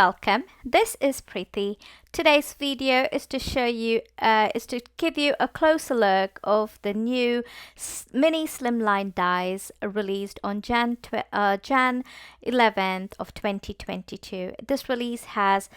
welcome. This is Preeti. Today's video is to show you, give you a closer look of the new Mini Slimline dies released on Jan 11th of 2022. This release has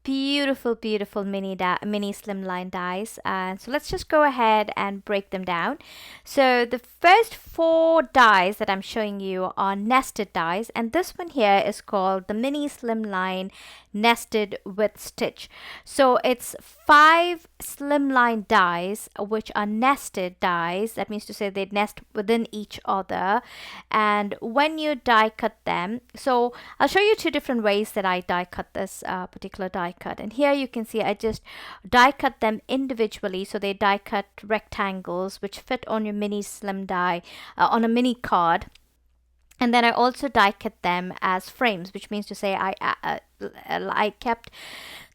beautiful mini slimline dies, and so let's just go ahead and break them down. So the first 4 dies that I'm showing you are nested dies, and this one here is called the Mini Slimline Nested with Stitch. So it's 5 slimline dies which are nested dies. That means to say they nest within each other, and when you die cut them, so I'll show you 2 different ways that I die cut this particular die cut. And here you can see I just die cut them individually, so they die cut rectangles which fit on your mini slim die on a mini card. And then I also die cut them as frames, which means to say I kept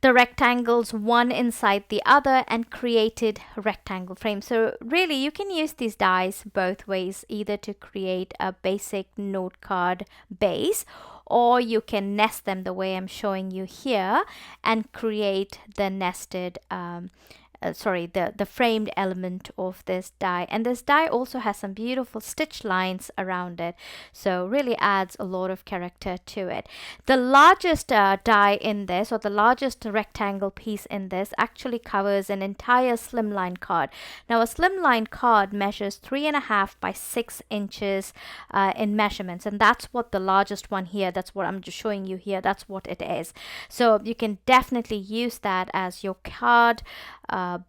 the rectangles one inside the other and created rectangle frames. So really you can use these dies both ways, either to create a basic note card base, or you can nest them the way I'm showing you here and create the nested the framed element of this die. And this die also has some beautiful stitch lines around it, so really adds a lot of character to it. The largest die in this, or the largest rectangle piece in this, actually covers an entire slimline card. Now a slimline card measures 3.5 by 6 inches in measurements, and that's what the largest one here, that's what I'm just showing you here, that's what it is. So you can definitely use that as your card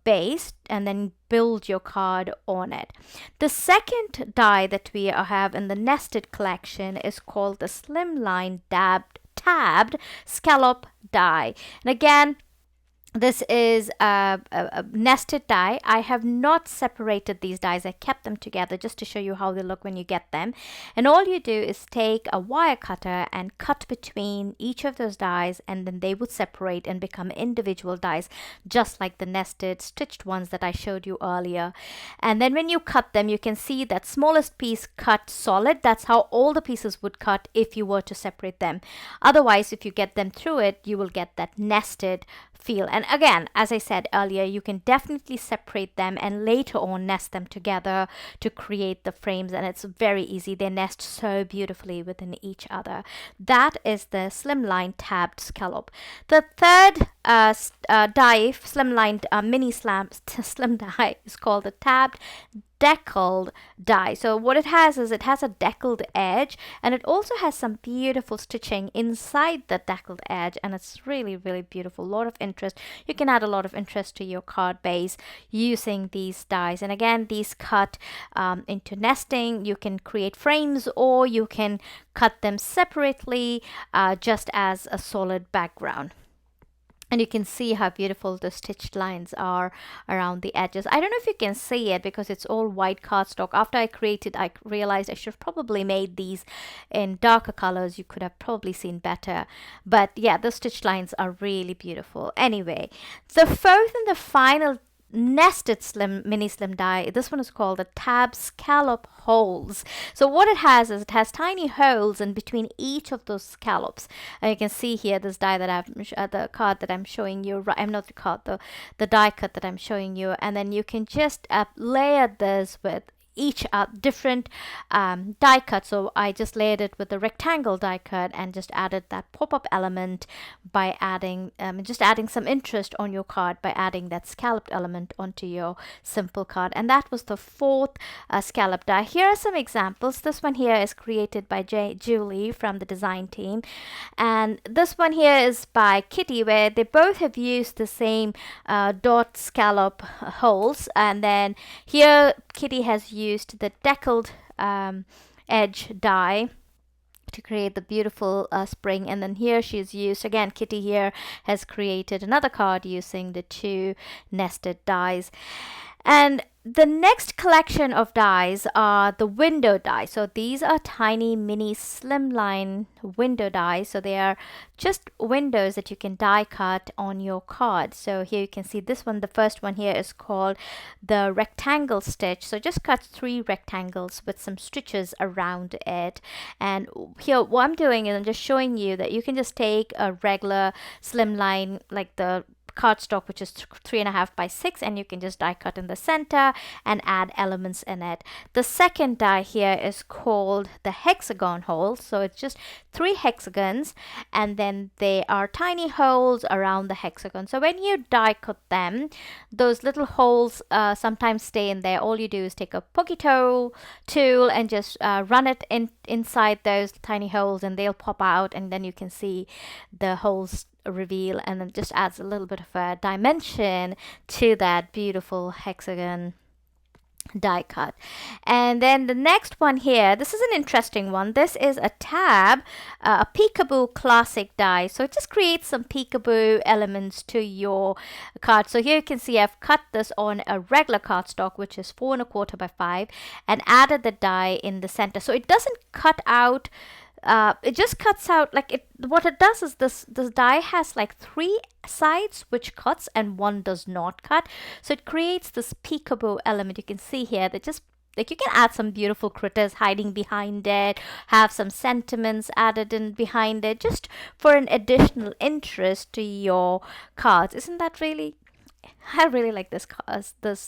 base and then build your card on it. The second die that we have in the nested collection is called the Slimline Tabbed Scallop die. And again, this is a nested die. I have not separated these dies. I kept them together just to show you how they look when you get them. And all you do is take a wire cutter and cut between each of those dies, and then they would separate and become individual dies, just like the nested stitched ones that I showed you earlier. And then when you cut them, you can see that smallest piece cut solid. That's how all the pieces would cut if you were to separate them. Otherwise, if you get them through it, you will get that nested feel. And again, as I said earlier, you can definitely separate them and later on nest them together to create the frames, and it's very easy. They nest so beautifully within each other. That is the Slimline Tabbed Scallop. The third die, Slimline Mini Slim die, is called the Tabbed Deckle die. So what it has is it has a deckled edge, and it also has some beautiful stitching inside the deckled edge, and it's really beautiful. A lot of interest. You can add a lot of interest to your card base using these dies. And again, these cut into nesting. You can create frames, or you can cut them separately just as a solid background. And you can see how beautiful the stitched lines are around the edges. I don't know if you can see it because it's all white cardstock. After I created, I realized I should have probably made these in darker colors. You could have probably seen better. But yeah, the stitched lines are really beautiful. Anyway, the fourth and the final nested mini slim die, this one is called the Tabbed Scallop holes. So what it has is it has tiny holes in between each of those scallops, and you can see here this die that I've the card that I'm showing you, I'm not the card, the die cut that I'm showing you. And then you can just layer this with each different die cut. So I just layered it with the rectangle die cut and just added that pop-up element by adding just adding some interest on your card by adding that scalloped element onto your simple card. And that was the 4th scallop die. Here are some examples. This one here is created by Julie from the design team, and this one here is by Kitty, where they both have used the same dot scallop holes. And then here Kitty has used the deckled edge die to create the beautiful spring, and then here she's used, again, Kitty here has created another card using the 2 nested dies. And the next collection of dies are the window dies. So these are tiny mini slimline window dies. So they are just windows that you can die cut on your card. So here you can see this one. The first one here is called the rectangle stitch. So just cut 3 rectangles with some stitches around it. And here what I'm doing is I'm just showing you that you can just take a regular slimline like the cardstock, which is 3.5 by 6, and you can just die cut in the center and add elements in it. The second die here is called the hexagon holes. So it's just 3 hexagons, and then they are tiny holes around the hexagon. So when you die cut them, those little holes sometimes stay in there. All you do is take a pokey tool and just run it inside those tiny holes, and they'll pop out, and then you can see the holes reveal, and then just adds a little bit of a dimension to that beautiful hexagon die cut. And then the next one here, this is an interesting one. This is a tab, a peekaboo classic die. So it just creates some peekaboo elements to your card. So here you can see I've cut this on a regular cardstock, which is 4.25 by 5, and added the die in the center. So it doesn't cut out, it just cuts out like it. What it does is this die has like 3 sides which cuts and 1 does not cut, so it creates this peekaboo element. You can see here that just like you can add some beautiful critters hiding behind it, have some sentiments added in behind it, just for an additional interest to your cards. Isn't that really? I really like this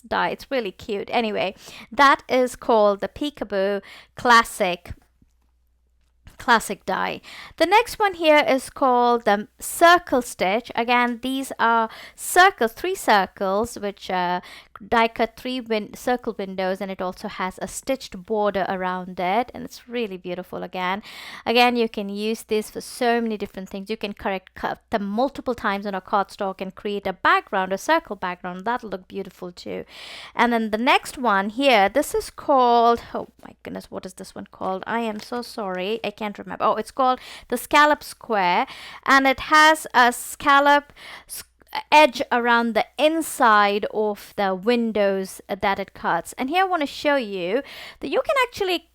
die. It's really cute. Anyway, that is called the peekaboo classic die. The next one here is called the circle stitch. Again, these are circles, 3 circles, which die cut 3 circle windows, and it also has a stitched border around it, and it's really beautiful. Again, you can use this for so many different things. You can cut them multiple times on a cardstock and create a background, a circle background. That'll look beautiful too. And then the next one here, this is called, oh my goodness, what is this one called? I am so sorry, I can't remember. Oh, it's called the scallop square, and it has a scallop edge around the inside of the windows that it cuts. And here I want to show you that you can actually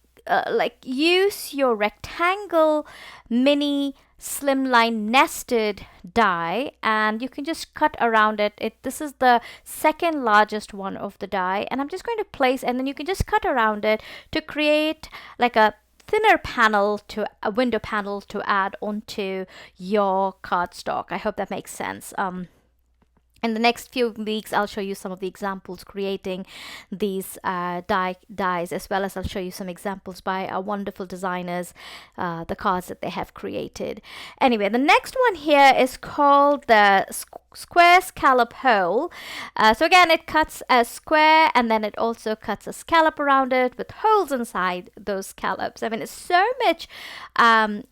like use your rectangle mini slimline nested die, and you can just cut around it. This is the second largest one of the die, and I'm just going to place, and then you can just cut around it to create like a thinner panel, to a window panel to add onto your cardstock. I hope that makes sense. In the next few weeks, I'll show you some of the examples creating these dies, as well as I'll show you some examples by our wonderful designers, the cards that they have created. Anyway, the next one here is called the square scallop hole. So again, it cuts a square, and then it also cuts a scallop around it with holes inside those scallops. I mean, it's so much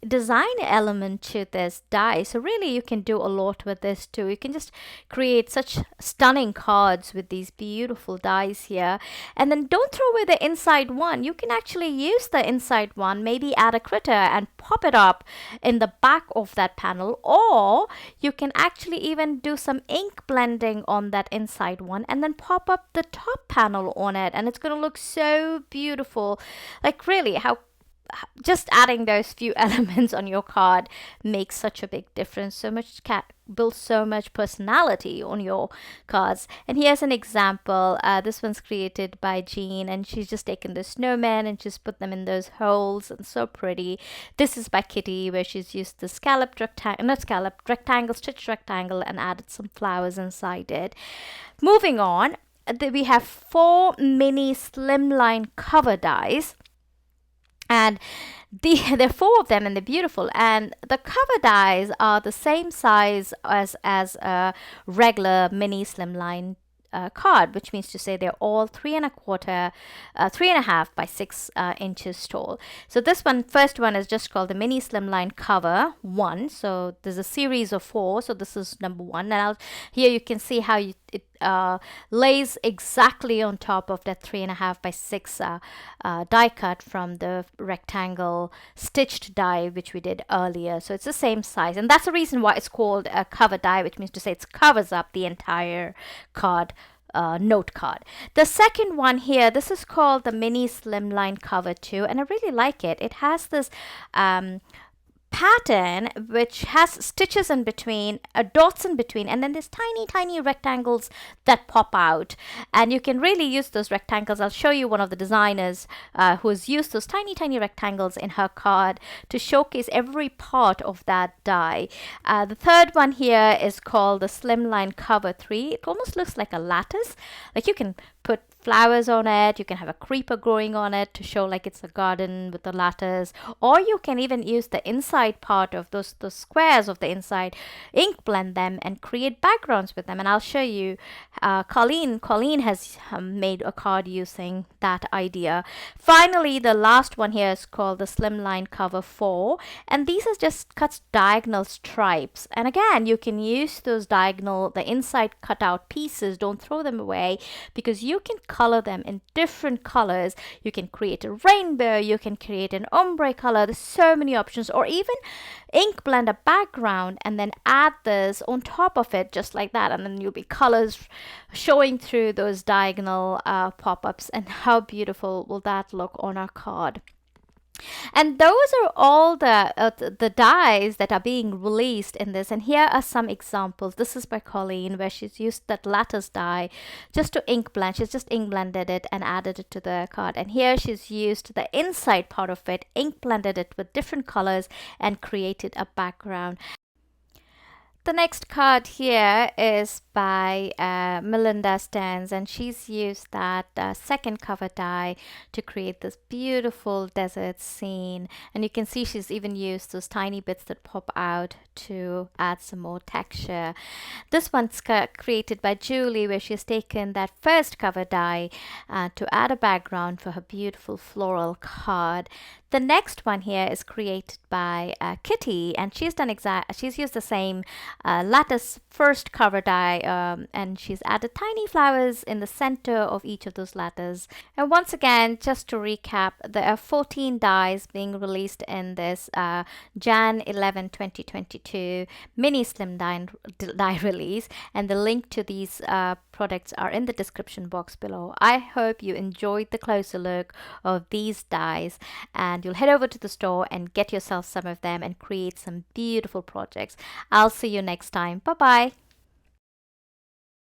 design element to this die. So really, you can do a lot with this too. You can just create such stunning cards with these beautiful dies here. And then don't throw away the inside one. You can actually use the inside one, maybe add a critter and pop it up in the back of that panel, or you can actually even do some ink blending on that inside one and then pop up the top panel on it, and it's going to look so beautiful. Like really, how just adding those few elements on your card makes such a big difference. So much builds so much personality on your cards. And here's an example. This one's created by Jean, and she's just taken the snowman and just put them in those holes, and so pretty. This is by Kitty, where she's used the rectangle, stitched rectangle, and added some flowers inside it. Moving on, we have 4 mini slimline cover dies. And there are 4 of them, and they're beautiful. And the cover dies are the same size as a regular mini slimline card, which means to say they're all 3.5 by 6 inches tall. So this one, first one, is just called the Mini Slimline Cover 1. So there's a series of 4. So this is number 1. And here you can see how it lays exactly on top of that 3.5 by 6 die cut from the rectangle stitched die which we did earlier. So it's the same size, and that's the reason why it's called a cover die, which means to say it covers up the entire card note card. The second one here, this is called the Mini Slimline Cover 2, and I really like it. It has this pattern which has stitches in between, dots in between, and then there's tiny rectangles that pop out, and you can really use those rectangles. I'll show you one of the designers who has used those tiny rectangles in her card to showcase every part of that die. The third one here is called the Slimline Cover 3. It almost looks like a lattice, like you can put flowers on it, you can have a creeper growing on it to show like it's a garden with the lattice, or you can even use the inside part of those squares of the inside, ink blend them and create backgrounds with them. And I'll show you, Colleen has made a card using that idea. Finally, the last one here is called the Slimline Cover 4, and these are just cuts diagonal stripes, and again you can use those diagonal, the inside cutout pieces, don't throw them away, because you can color them in different colors. You can create a rainbow, you can create an ombre color, there's so many options, or even ink blend a background and then add this on top of it just like that, and then you'll be colors showing through those diagonal pop-ups, and how beautiful will that look on our card. And those are all the dies that are being released in this. And here are some examples. This is by Colleen, where she's used that lattice die just to ink blend. She's just ink blended it and added it to the card. And here she's used the inside part of it, ink blended it with different colors and created a background. The next card here is by Melinda Stans, and she's used that second cover die to create this beautiful desert scene. And you can see she's even used those tiny bits that pop out to add some more texture. This one's created by Julie, where she's taken that first cover die to add a background for her beautiful floral card. The next one here is created by Kitty, and she's used the same lattice first cover die, and she's added tiny flowers in the center of each of those lattices. And once again, just to recap, there are 14 dies being released in this Jan 11, 2022 Mini Slimline die release, and the link to these products are in the description box below. I hope you enjoyed the closer look of these dies, and you'll head over to the store and get yourself some of them and create some beautiful projects. I'll see you next time. Bye bye.